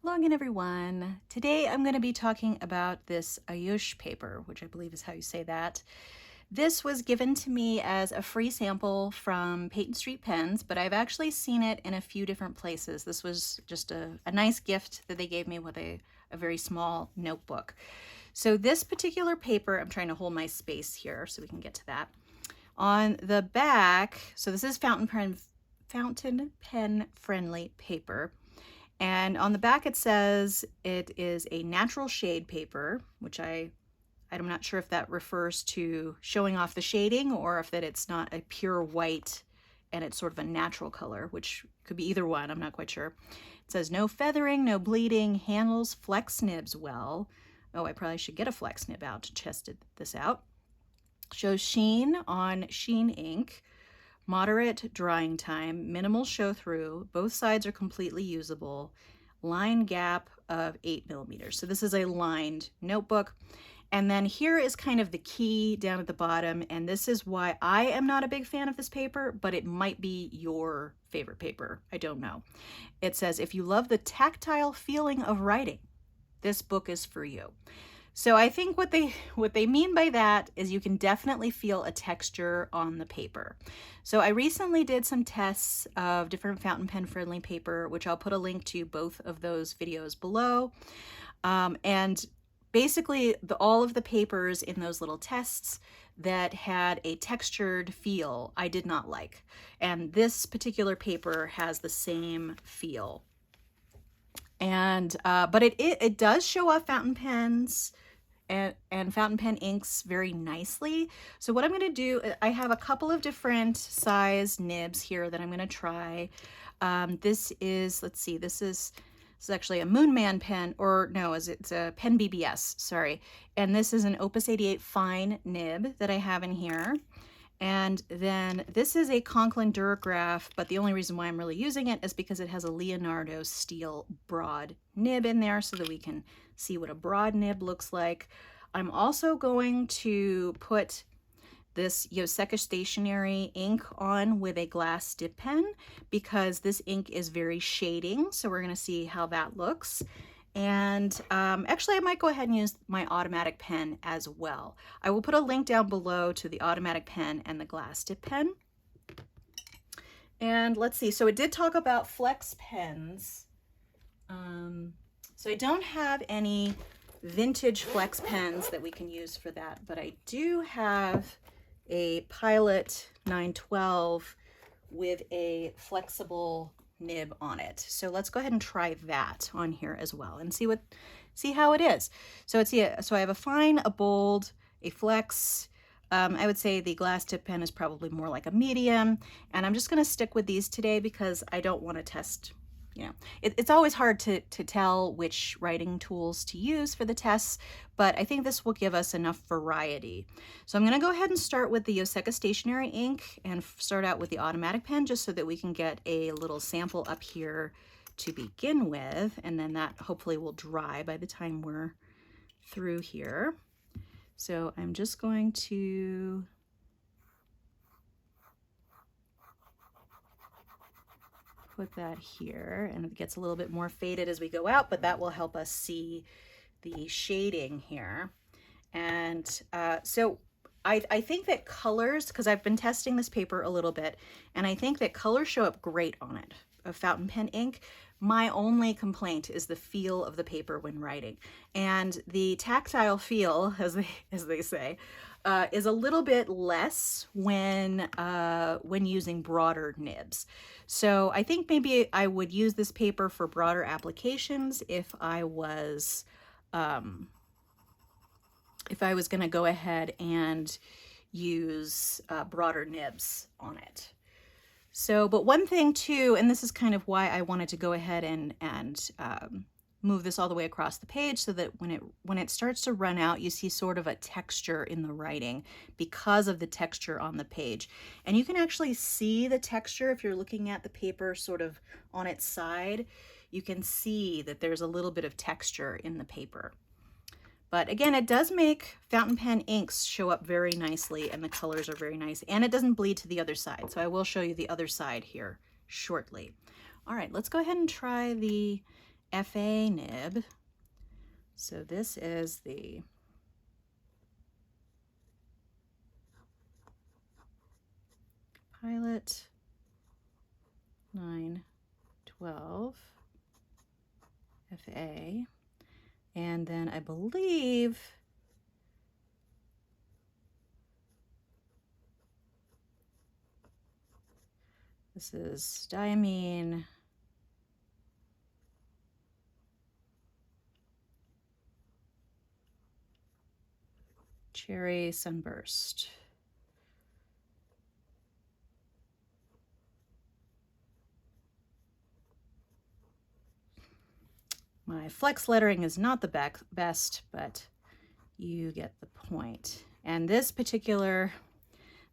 Hello again, everyone. Today I'm going to be talking about this Ayush paper, which I believe is how you say that. This was given to me as a free sample from Peyton Street Pens, but I've actually seen it in a few different places. This was just a nice gift that they gave me with a very small notebook. So this particular paper, I'm trying to hold my space here so we can get to that. On the back, so this is fountain pen friendly paper. And on the back it says it is a natural shade paper, which I'm not sure if that refers to showing off the shading or if that it's not a pure white and it's sort of a natural color, which could be either one, I'm not quite sure. It says no feathering, no bleeding, handles flex nibs well. Oh, I probably should get a flex nib out to test this out. Shows sheen on sheen ink. Moderate drying time, minimal show through, both sides are completely usable, line gap of 8 millimeters. So this is a lined notebook. And then here is kind of the key down at the bottom, and this is why I am not a big fan of this paper, but it might be your favorite paper. I don't know. It says, if you love the tactile feeling of writing, this book is for you. So I think what they mean by that is you can definitely feel a texture on the paper. So I recently did some tests of different fountain pen friendly paper, which I'll put a link to both of those videos below. And basically all of the papers in those little tests that had a textured feel I did not like. And this particular paper has the same feel. And but it does show off fountain pens and fountain pen inks very nicely. So what I'm going to do, I have a couple of different size nibs here that I'm going to try. This is, let's see, this is actually a Moonman pen, or no, it's a Pen BBS, sorry. And this is an Opus 88 fine nib that I have in here. And then this is a Conklin Durograph, but the only reason why I'm really using it is because it has a Leonardo steel broad nib in there so that we can see what a broad nib looks like. I'm also going to put this Yoseka stationery ink on with a glass dip pen because this ink is very shading. So we're going to see how that looks. And actually I might go ahead and use my automatic pen as well. I will put a link down below to the automatic pen and the glass dip pen. And let's see, so it did talk about flex pens. So I don't have any vintage flex pens that we can use for that, but I do have a Pilot 912 with a flexible nib on it. So let's go ahead and try that on here as well and see how it is. So so I have a fine, a bold, a flex. I would say the glass tip pen is probably more like a medium, and I'm just going to stick with these today because I don't want to test, it's always hard to tell which writing tools to use for the tests, but I think this will give us enough variety. So I'm going to go ahead and start with the Yoseka stationery ink and start out with the automatic pen just so that we can get a little sample up here to begin with, and then that hopefully will dry by the time we're through here. So I'm just going to put that here, and it gets a little bit more faded as we go out, but that will help us see the shading here. And so I think that colors, because I've been testing this paper a little bit, and I think that colors show up great on it, of fountain pen ink. My only complaint is the feel of the paper when writing. And the tactile feel, as they say, is a little bit less when using broader nibs. So I think maybe I would use this paper for broader applications if I was going to go ahead and use broader nibs on it. So, but one thing too, and this is kind of why I wanted to go ahead and move this all the way across the page so that when it starts to run out, you see sort of a texture in the writing because of the texture on the page. And you can actually see the texture if you're looking at the paper sort of on its side. You can see that there's a little bit of texture in the paper. But again, it does make fountain pen inks show up very nicely, and the colors are very nice, and it doesn't bleed to the other side. So I will show you the other side here shortly. All right, let's go ahead and try the FA nib. So this is the Pilot 912 FA. And then I believe this is diamine cherry sunburst. My flex lettering is not the best, but you get the point. And this particular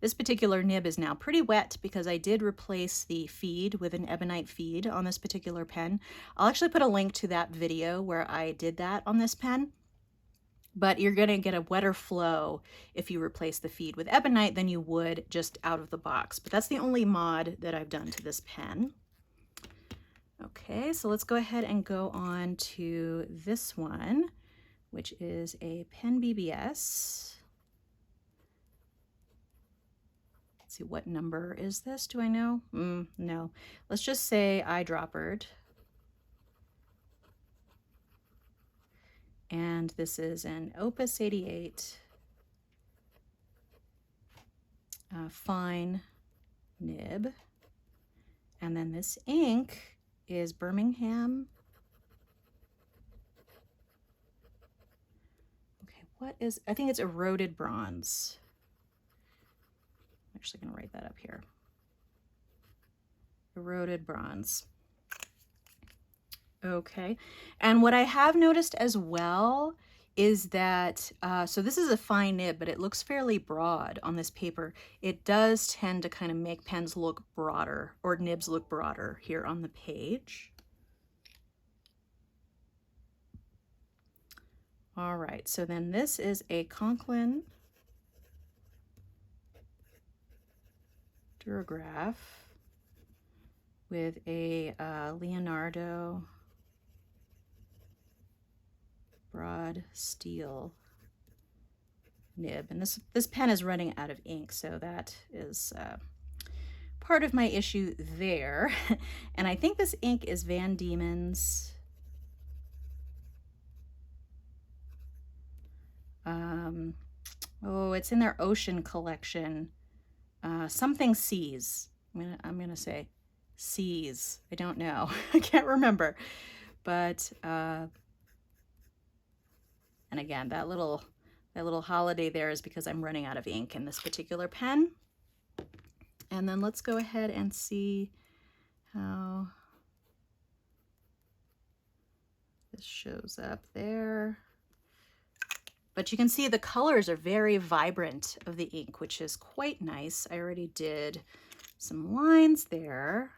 nib is now pretty wet because I did replace the feed with an ebonite feed on this particular pen. I'll actually put a link to that video where I did that on this pen. But you're going to get a wetter flow if you replace the feed with ebonite than you would just out of the box. But that's the only mod that I've done to this pen. Okay, so let's go ahead and go on to this one, which is a Pen BBS. Let's see, what number is this? Do I know? No. Let's just say eyedroppered. And this is an Opus 88 fine nib. And then this ink is Birmingham. Okay, what is, I think it's eroded bronze. I'm actually going to write that up here. Eroded bronze. Okay, and what I have noticed as well is that, so this is a fine nib, but it looks fairly broad on this paper. It does tend to kind of make pens look broader, or nibs look broader here on the page. All right, so then this is a Conklin Durograph with a Leonardo broad steel nib, and this pen is running out of ink, so that is part of my issue there. And I think this ink is Van Diemen's oh, it's in their Ocean collection, something Seas. I'm gonna say Seas. I don't know. I can't remember, but and again, that little holiday there is because I'm running out of ink in this particular pen. And then let's go ahead and see how this shows up there. But you can see the colors are very vibrant of the ink, which is quite nice. I already did some lines there.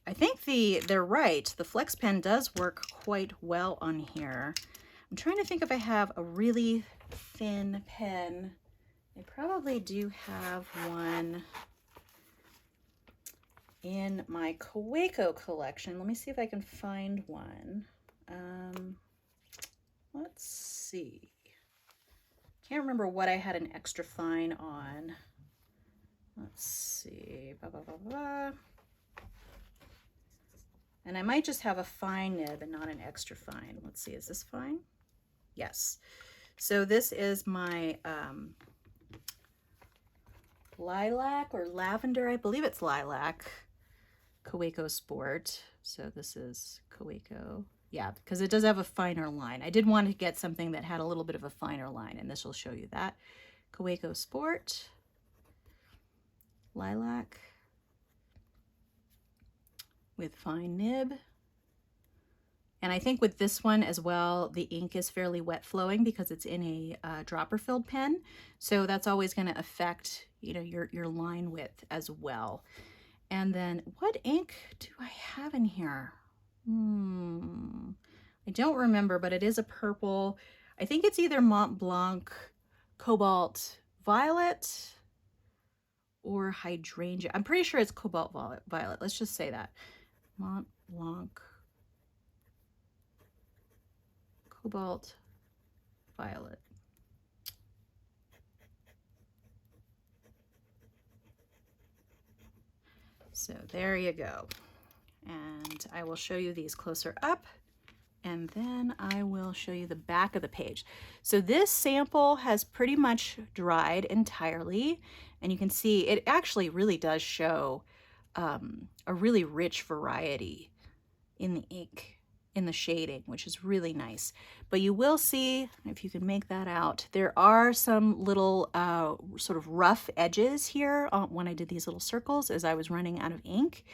I think they're right. The Flex pen does work quite well on here. I'm trying to think if I have a really thin pen. I probably do have one in my Kaweco collection. Let me see if I can find one. Let's see. Can't remember what I had an extra fine on. Let's see. And I might just have a fine nib and not an extra fine. Let's see, is this fine? Yes. So this is my lilac or lavender, I believe it's lilac, Kaweco Sport. So this is Kaweco. Yeah, because it does have a finer line. I did want to get something that had a little bit of a finer line, and this will show you that. Kaweco Sport, lilac, with fine nib. And I think with this one as well, the ink is fairly wet flowing because it's in a dropper filled pen. So that's always going to affect, you know, your line width as well. And then what ink do I have in here? I don't remember, but it is a purple. I think it's either Mont Blanc Cobalt Violet or hydrangea. I'm pretty sure it's cobalt violet. Let's just say that. Mont Blanc cobalt violet. So there you go. And I will show you these closer up, and then I will show you the back of the page. So this sample has pretty much dried entirely, and you can see it actually really does show a really rich variety in the ink, in the shading, which is really nice. But you will see, if you can make that out, there are some little sort of rough edges here when I did these little circles as I was running out of ink.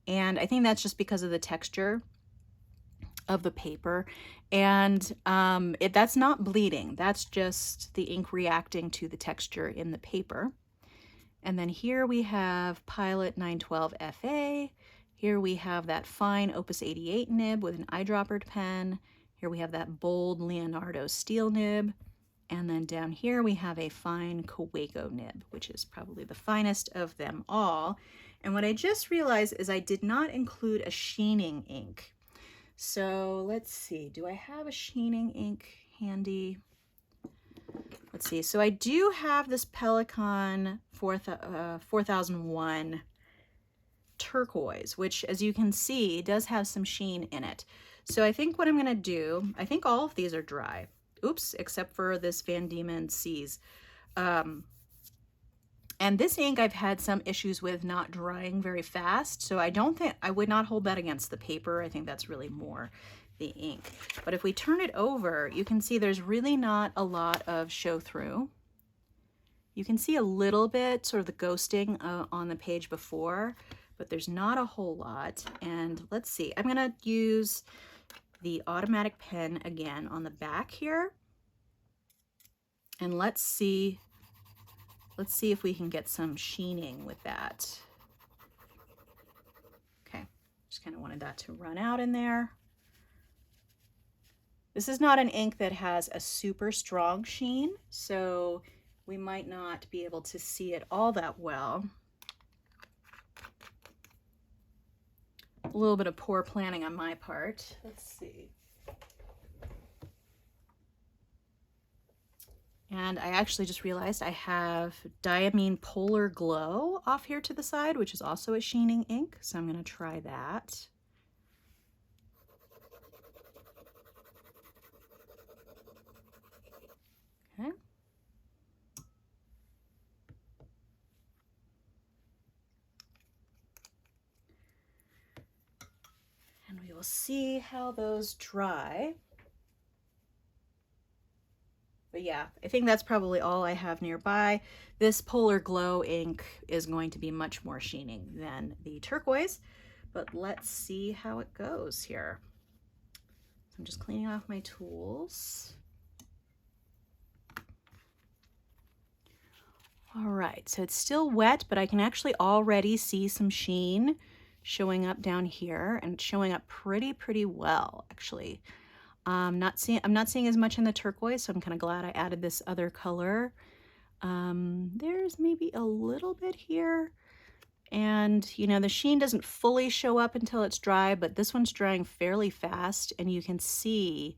And I think that's just because of the texture of the paper. And that's not bleeding. That's just the ink reacting to the texture in the paper. And then here we have Pilot 912 FA. Here we have that fine Opus 88 nib with an eyedroppered pen. Here we have that bold Leonardo steel nib. And then down here we have a fine Kaweco nib, which is probably the finest of them all. And what I just realized is I did not include a sheening ink. So let's see, do I have a sheening ink handy? Let's see, so I do have this Pelikan 4001 turquoise, which as you can see does have some sheen in it. So I think what I'm gonna do, I think all of these are dry. Oops, except for this Van Diemen Seas. And this ink I've had some issues with not drying very fast, so I don't think, I would not hold that against the paper. I think that's really more the ink. But if we turn it over, you can see there's really not a lot of show through. You can see a little bit, sort of the ghosting on the page before, but there's not a whole lot. And let's see, I'm gonna use the automatic pen again on the back here. And let's see if we can get some sheening with that. Okay, just kind of wanted that to run out in there. This is not an ink that has a super strong sheen, so we might not be able to see it all that well. A little bit of poor planning on my part. Let's see. And I actually just realized I have Diamine Polar Glow off here to the side, which is also a sheening ink. So I'm going to try that. Okay. And we will see how those dry. But yeah, I think that's probably all I have nearby. This Polar Glow ink is going to be much more sheening than the turquoise, but let's see how it goes here. So I'm just cleaning off my tools. All right, so it's still wet, but I can actually already see some sheen showing up down here, and it's showing up pretty well, actually. I'm not seeing as much in the turquoise, so I'm kind of glad I added this other color. There's maybe a little bit here, and you know, the sheen doesn't fully show up until it's dry, but this one's drying fairly fast, and you can see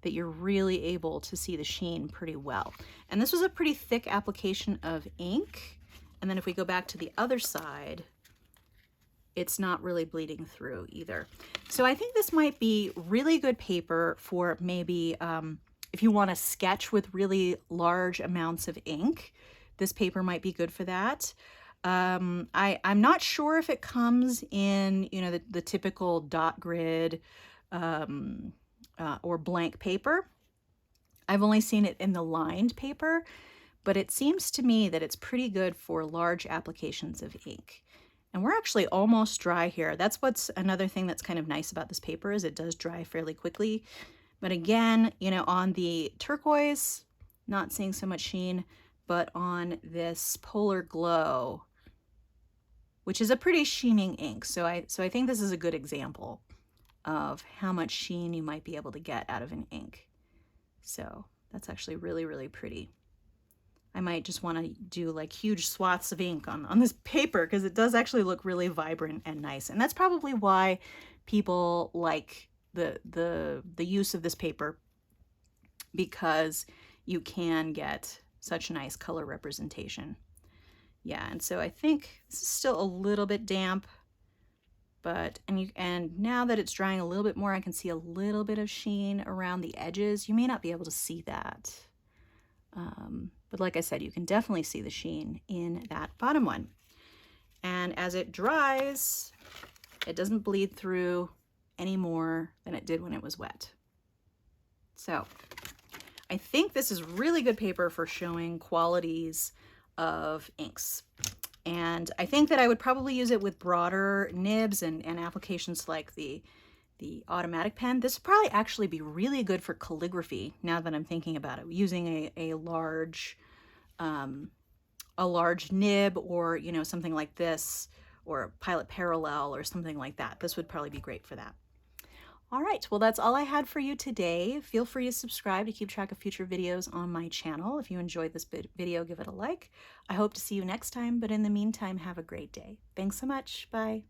that you're really able to see the sheen pretty well. And this was a pretty thick application of ink, and then if we go back to the other side, it's not really bleeding through either. So I think this might be really good paper for maybe if you want to sketch with really large amounts of ink. This paper might be good for that. I'm not sure if it comes in, you know, the typical dot grid or blank paper. I've only seen it in the lined paper, but it seems to me that it's pretty good for large applications of ink. And we're actually almost dry here. That's what's another thing that's kind of nice about this paper, is it does dry fairly quickly. But again, you know, on the turquoise, not seeing so much sheen, but on this Polar Glow, which is a pretty sheening ink. So I think this is a good example of how much sheen you might be able to get out of an ink. So that's actually really pretty. I might just want to do like huge swaths of ink on this paper, because it does actually look really vibrant and nice. And that's probably why people like the use of this paper, because you can get such nice color representation. Yeah, and so I think this is still a little bit damp, but and now that it's drying a little bit more, I can see a little bit of sheen around the edges. You may not be able to see that. But like I said, you can definitely see the sheen in that bottom one. And as it dries, it doesn't bleed through any more than it did when it was wet. So I think this is really good paper for showing qualities of inks. And I think that I would probably use it with broader nibs and applications like the automatic pen. This would probably actually be really good for calligraphy, now that I'm thinking about it, using a large nib, or, you know, something like this, or a Pilot Parallel or something like that. This would probably be great for that. All right, well, that's all I had for you today. Feel free to subscribe to keep track of future videos on my channel. If you enjoyed this video, give it a like. I hope to see you next time, but in the meantime, have a great day. Thanks so much. Bye.